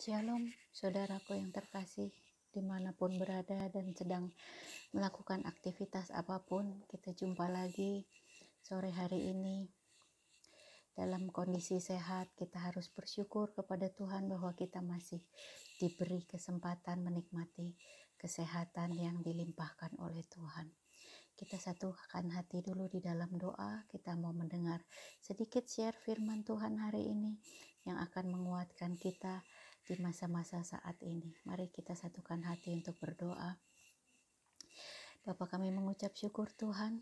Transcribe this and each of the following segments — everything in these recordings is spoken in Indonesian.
Shalom, saudaraku yang terkasih, dimanapun berada dan sedang melakukan aktivitas apapun, kita jumpa lagi sore hari ini. Dalam kondisi sehat, kita harus bersyukur kepada Tuhan bahwa kita masih diberi kesempatan menikmati kesehatan yang dilimpahkan oleh Tuhan. Kita satukan hati dulu di dalam doa. Kita mau mendengar sedikit share firman Tuhan hari ini yang akan menguatkan kita di masa-masa saat ini. Mari kita satukan hati untuk berdoa. Bapa, kami mengucap syukur Tuhan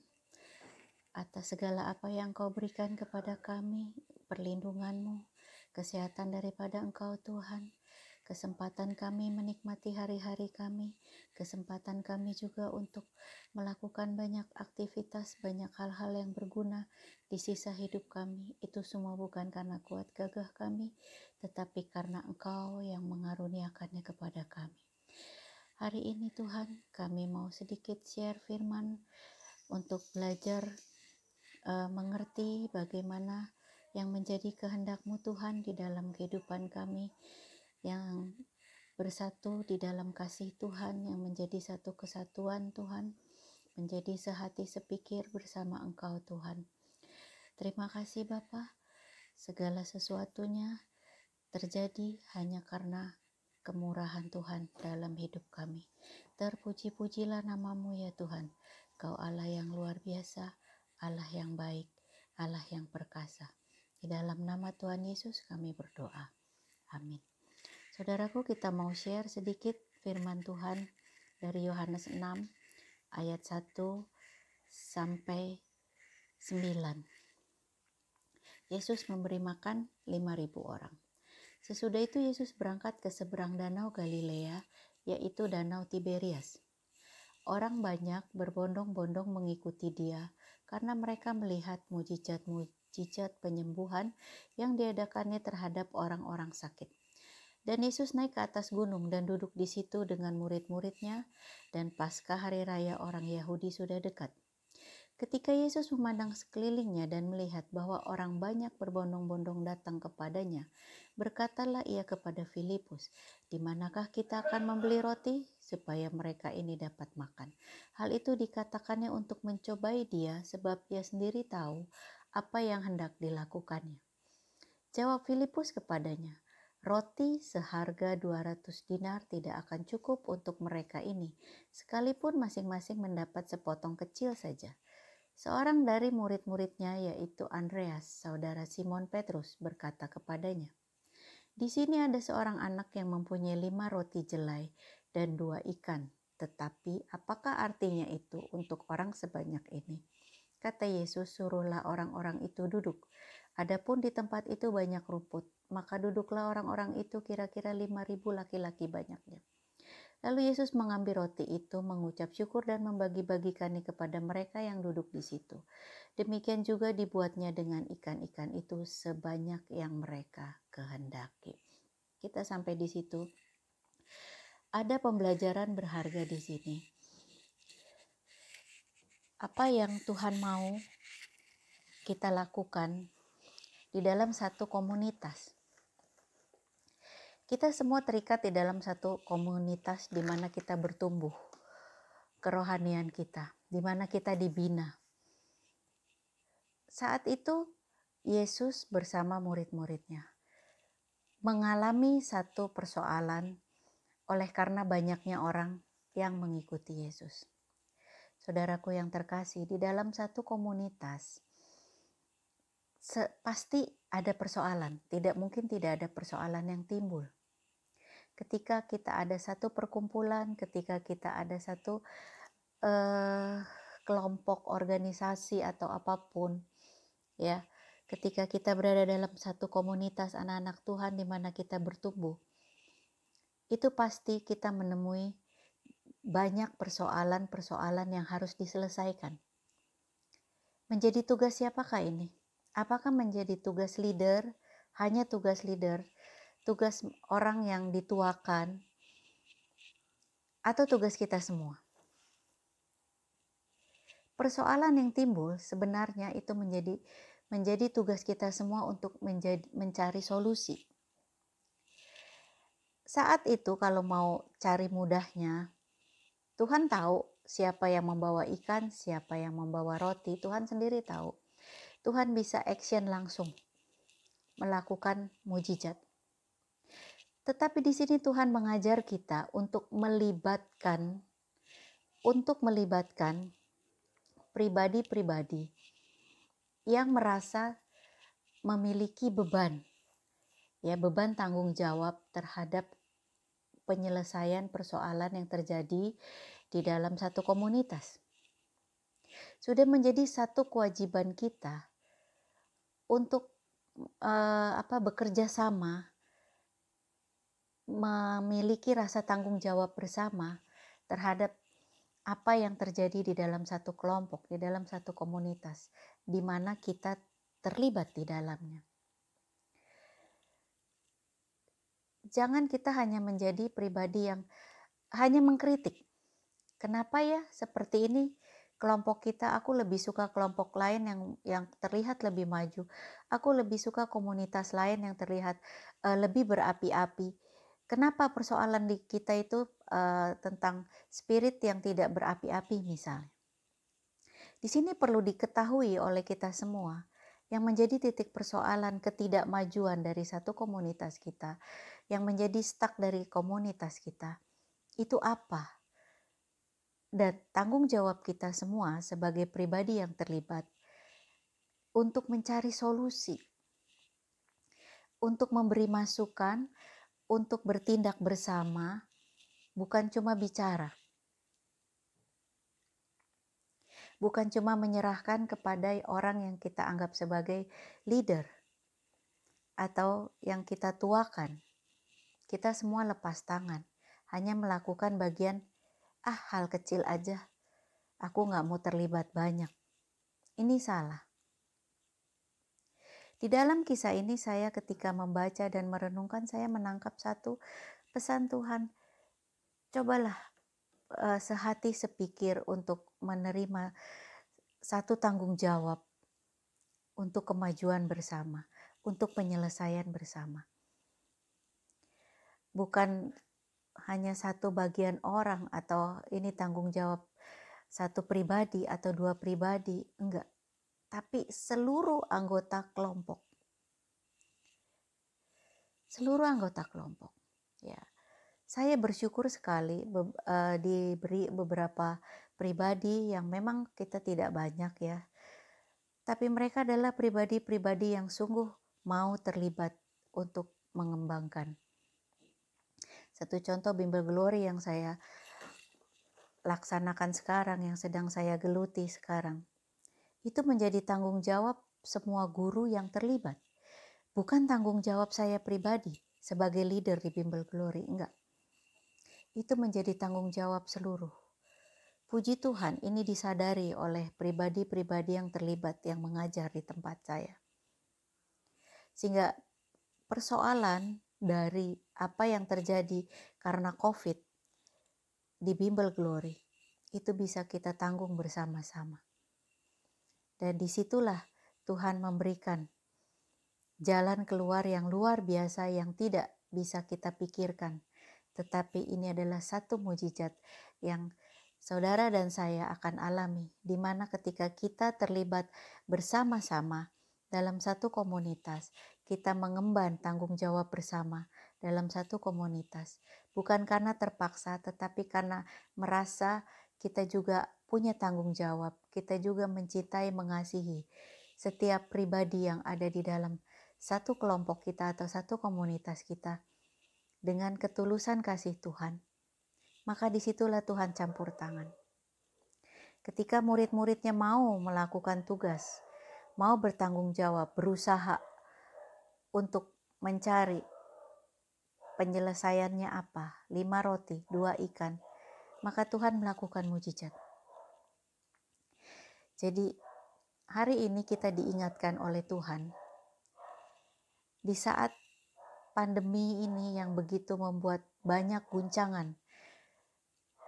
atas segala apa yang Kau berikan kepada kami, perlindungan-Mu, kesehatan daripada Engkau Tuhan, kesempatan kami menikmati hari-hari kami, kesempatan kami juga untuk melakukan banyak aktivitas, banyak hal-hal yang berguna di sisa hidup kami. Itu semua bukan karena kuat gagah kami, tetapi karena Engkau yang mengaruniakannya kepada kami. Hari ini Tuhan, kami mau sedikit share firman untuk belajar mengerti bagaimana yang menjadi kehendak-Mu Tuhan di dalam kehidupan kami, yang bersatu di dalam kasih Tuhan, yang menjadi satu kesatuan Tuhan, menjadi sehati sepikir bersama Engkau Tuhan. Terima kasih Bapa, segala sesuatunya terjadi hanya karena kemurahan Tuhan dalam hidup kami. Terpuji-pujilah nama-Mu ya Tuhan, Kau Allah yang luar biasa, Allah yang baik, Allah yang perkasa. Di dalam nama Tuhan Yesus kami berdoa. Amin. Saudaraku, kita mau share sedikit firman Tuhan dari Yohanes 6 ayat 1 sampai 9. Yesus memberi makan 5.000 orang. Sesudah itu Yesus berangkat ke seberang danau Galilea, yaitu danau Tiberias. Orang banyak berbondong-bondong mengikuti Dia karena mereka melihat mujizat-mujizat penyembuhan yang diadakannya terhadap orang-orang sakit. Dan Yesus naik ke atas gunung dan duduk di situ dengan murid-muridnya, dan Paskah hari raya orang Yahudi sudah dekat. Ketika Yesus memandang sekelilingnya dan melihat bahwa orang banyak berbondong-bondong datang kepadanya, berkatalah ia kepada Filipus, "Di manakah kita akan membeli roti supaya mereka ini dapat makan?" Hal itu dikatakannya untuk mencobai Dia, sebab Dia sendiri tahu apa yang hendak dilakukannya. Jawab Filipus kepadanya, "Roti seharga 200 dinar tidak akan cukup untuk mereka ini, sekalipun masing-masing mendapat sepotong kecil saja." Seorang dari murid-muridnya, yaitu Andreas, saudara Simon Petrus, berkata kepadanya, "Di sini ada seorang anak yang mempunyai 5 roti jelai dan 2 ikan. Tetapi apakah artinya itu untuk orang sebanyak ini?" Kata Yesus, "Suruhlah orang-orang itu duduk. Adapun di tempat itu banyak rumput, maka duduklah orang-orang itu, kira-kira 5.000 laki-laki banyaknya." Lalu Yesus mengambil roti itu, mengucap syukur dan membagi-bagikannya kepada mereka yang duduk di situ. Demikian juga dibuatnya dengan ikan-ikan itu sebanyak yang mereka kehendaki. Kita sampai di situ. Ada pembelajaran berharga di sini. Apa yang Tuhan mau kita lakukan di dalam satu komunitas. Kita semua terikat di dalam satu komunitas di mana kita bertumbuh kerohanian kita, di mana kita dibina. Saat itu Yesus bersama murid-muridnya mengalami satu persoalan oleh karena banyaknya orang yang mengikuti Yesus. Saudaraku yang terkasih, di dalam satu komunitas pasti ada persoalan. Tidak mungkin tidak ada persoalan yang timbul. Ketika kita ada satu perkumpulan, ketika kita ada satu kelompok organisasi atau apapun, ya, ketika kita berada dalam satu komunitas anak-anak Tuhan di mana kita bertumbuh, itu pasti kita menemui banyak persoalan-persoalan yang harus diselesaikan. Menjadi tugas siapakah ini? Apakah menjadi tugas leader, hanya tugas leader, tugas orang yang dituakan, atau tugas kita semua? Persoalan yang timbul sebenarnya itu menjadi tugas kita semua untuk mencari solusi. Saat itu kalau mau cari mudahnya, Tuhan tahu siapa yang membawa ikan, siapa yang membawa roti, Tuhan sendiri tahu. Tuhan bisa action langsung, melakukan mujizat. Tetapi di sini Tuhan mengajar kita untuk melibatkan pribadi-pribadi yang merasa memiliki beban tanggung jawab terhadap penyelesaian persoalan yang terjadi di dalam satu komunitas. Sudah menjadi satu kewajiban kita untuk bekerja sama, memiliki rasa tanggung jawab bersama terhadap apa yang terjadi di dalam satu kelompok, di dalam satu komunitas, di mana kita terlibat di dalamnya. Jangan kita hanya menjadi pribadi yang hanya mengkritik. Kenapa ya seperti ini kelompok kita, aku lebih suka kelompok lain yang terlihat lebih maju. Aku lebih suka komunitas lain yang terlihat lebih berapi-api. Kenapa persoalan di kita itu tentang spirit yang tidak berapi-api misalnya. Di sini perlu diketahui oleh kita semua yang menjadi titik persoalan ketidakmajuan dari satu komunitas kita, yang menjadi stuck dari komunitas kita, itu apa? Dan tanggung jawab kita semua sebagai pribadi yang terlibat untuk mencari solusi, untuk memberi masukan, untuk bertindak bersama, bukan cuma bicara. Bukan cuma menyerahkan kepada orang yang kita anggap sebagai leader atau yang kita tuakan. Kita semua lepas tangan, hanya melakukan bagian, hal kecil aja, aku gak mau terlibat banyak. Ini salah. Di dalam kisah ini saya ketika membaca dan merenungkan, saya menangkap satu pesan Tuhan. Cobalah sehati sepikir untuk menerima satu tanggung jawab untuk kemajuan bersama, untuk penyelesaian bersama. Bukan hanya satu bagian orang atau ini tanggung jawab satu pribadi atau dua pribadi, enggak. Tapi seluruh anggota kelompok. Seluruh anggota kelompok. Ya. Saya bersyukur sekali diberi beberapa pribadi yang memang kita tidak banyak ya. Tapi mereka adalah pribadi-pribadi yang sungguh mau terlibat untuk mengembangkan. Satu contoh Bimbel Glory yang saya laksanakan sekarang, yang sedang saya geluti sekarang. Itu menjadi tanggung jawab semua guru yang terlibat. Bukan tanggung jawab saya pribadi sebagai leader di Bimbel Glory, enggak. Itu menjadi tanggung jawab seluruh. Puji Tuhan, ini disadari oleh pribadi-pribadi yang terlibat, yang mengajar di tempat saya. Sehingga persoalan dari apa yang terjadi karena COVID di Bimbel Glory, itu bisa kita tanggung bersama-sama. Dan disitulah Tuhan memberikan jalan keluar yang luar biasa yang tidak bisa kita pikirkan. Tetapi ini adalah satu mujizat yang saudara dan saya akan alami, di mana ketika kita terlibat bersama-sama dalam satu komunitas, kita mengemban tanggung jawab bersama dalam satu komunitas. Bukan karena terpaksa, tetapi karena merasa kita juga punya tanggung jawab, kita juga mencintai, mengasihi setiap pribadi yang ada di dalam satu kelompok kita atau satu komunitas kita dengan ketulusan kasih Tuhan. Maka disitulah Tuhan campur tangan. Ketika murid-muridnya mau melakukan tugas, mau bertanggung jawab, berusaha untuk mencari penyelesaiannya apa, 5 roti, 2 ikan, maka Tuhan melakukan mujizat. Jadi hari ini kita diingatkan oleh Tuhan, di saat pandemi ini yang begitu membuat banyak guncangan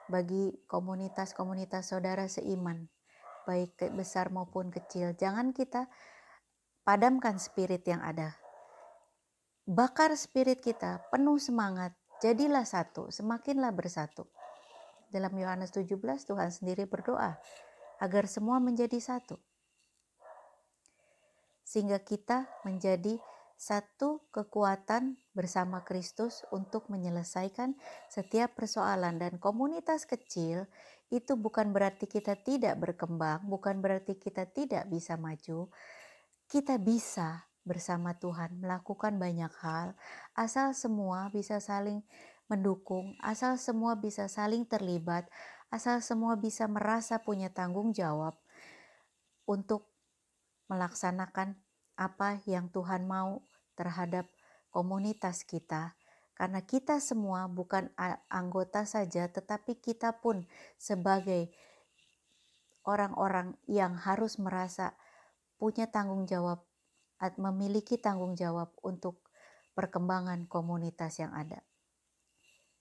bagi komunitas-komunitas saudara seiman, baik besar maupun kecil. Jangan kita padamkan spirit yang ada. Bakar spirit kita, penuh semangat Jadilah satu, semakinlah bersatu. Dalam Yohanes 17 Tuhan sendiri berdoa agar semua menjadi satu. Sehingga kita menjadi satu kekuatan bersama Kristus untuk menyelesaikan setiap persoalan. Dan komunitas kecil itu bukan berarti kita tidak berkembang, bukan berarti kita tidak bisa maju. Kita bisa bersama Tuhan melakukan banyak hal, asal semua bisa saling mendukung, asal semua bisa saling terlibat, asal semua bisa merasa punya tanggung jawab untuk melaksanakan apa yang Tuhan mau terhadap komunitas kita. Karena kita semua bukan anggota saja, tetapi kita pun sebagai orang-orang yang harus merasa punya tanggung jawab, memiliki tanggung jawab untuk perkembangan komunitas yang ada.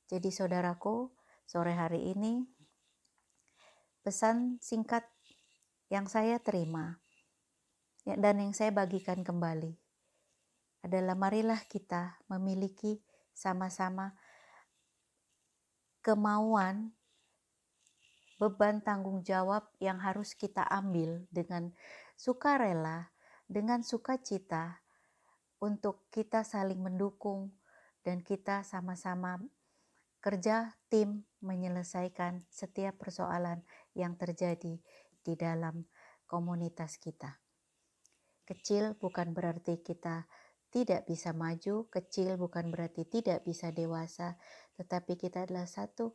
Jadi saudaraku, sore hari ini pesan singkat yang saya terima dan yang saya bagikan kembali adalah marilah kita memiliki sama-sama kemauan, beban tanggung jawab yang harus kita ambil dengan sukarela, dengan sukacita untuk kita saling mendukung dan kita sama-sama kerja tim menyelesaikan setiap persoalan yang terjadi di dalam komunitas kita. Kecil bukan berarti kita tidak bisa maju, kecil bukan berarti tidak bisa dewasa, tetapi kita adalah satu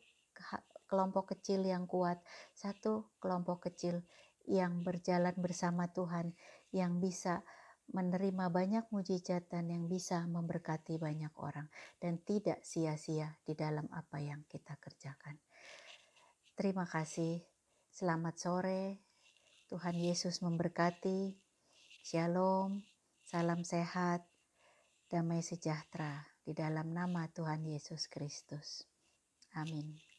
kelompok kecil yang kuat, satu kelompok kecil yang berjalan bersama Tuhan, yang bisa menerima banyak mujizat dan yang bisa memberkati banyak orang dan tidak sia-sia di dalam apa yang kita kerjakan. Terima kasih. Selamat sore. Tuhan Yesus memberkati. Shalom. Salam sehat. Damai sejahtera di dalam nama Tuhan Yesus Kristus. Amin.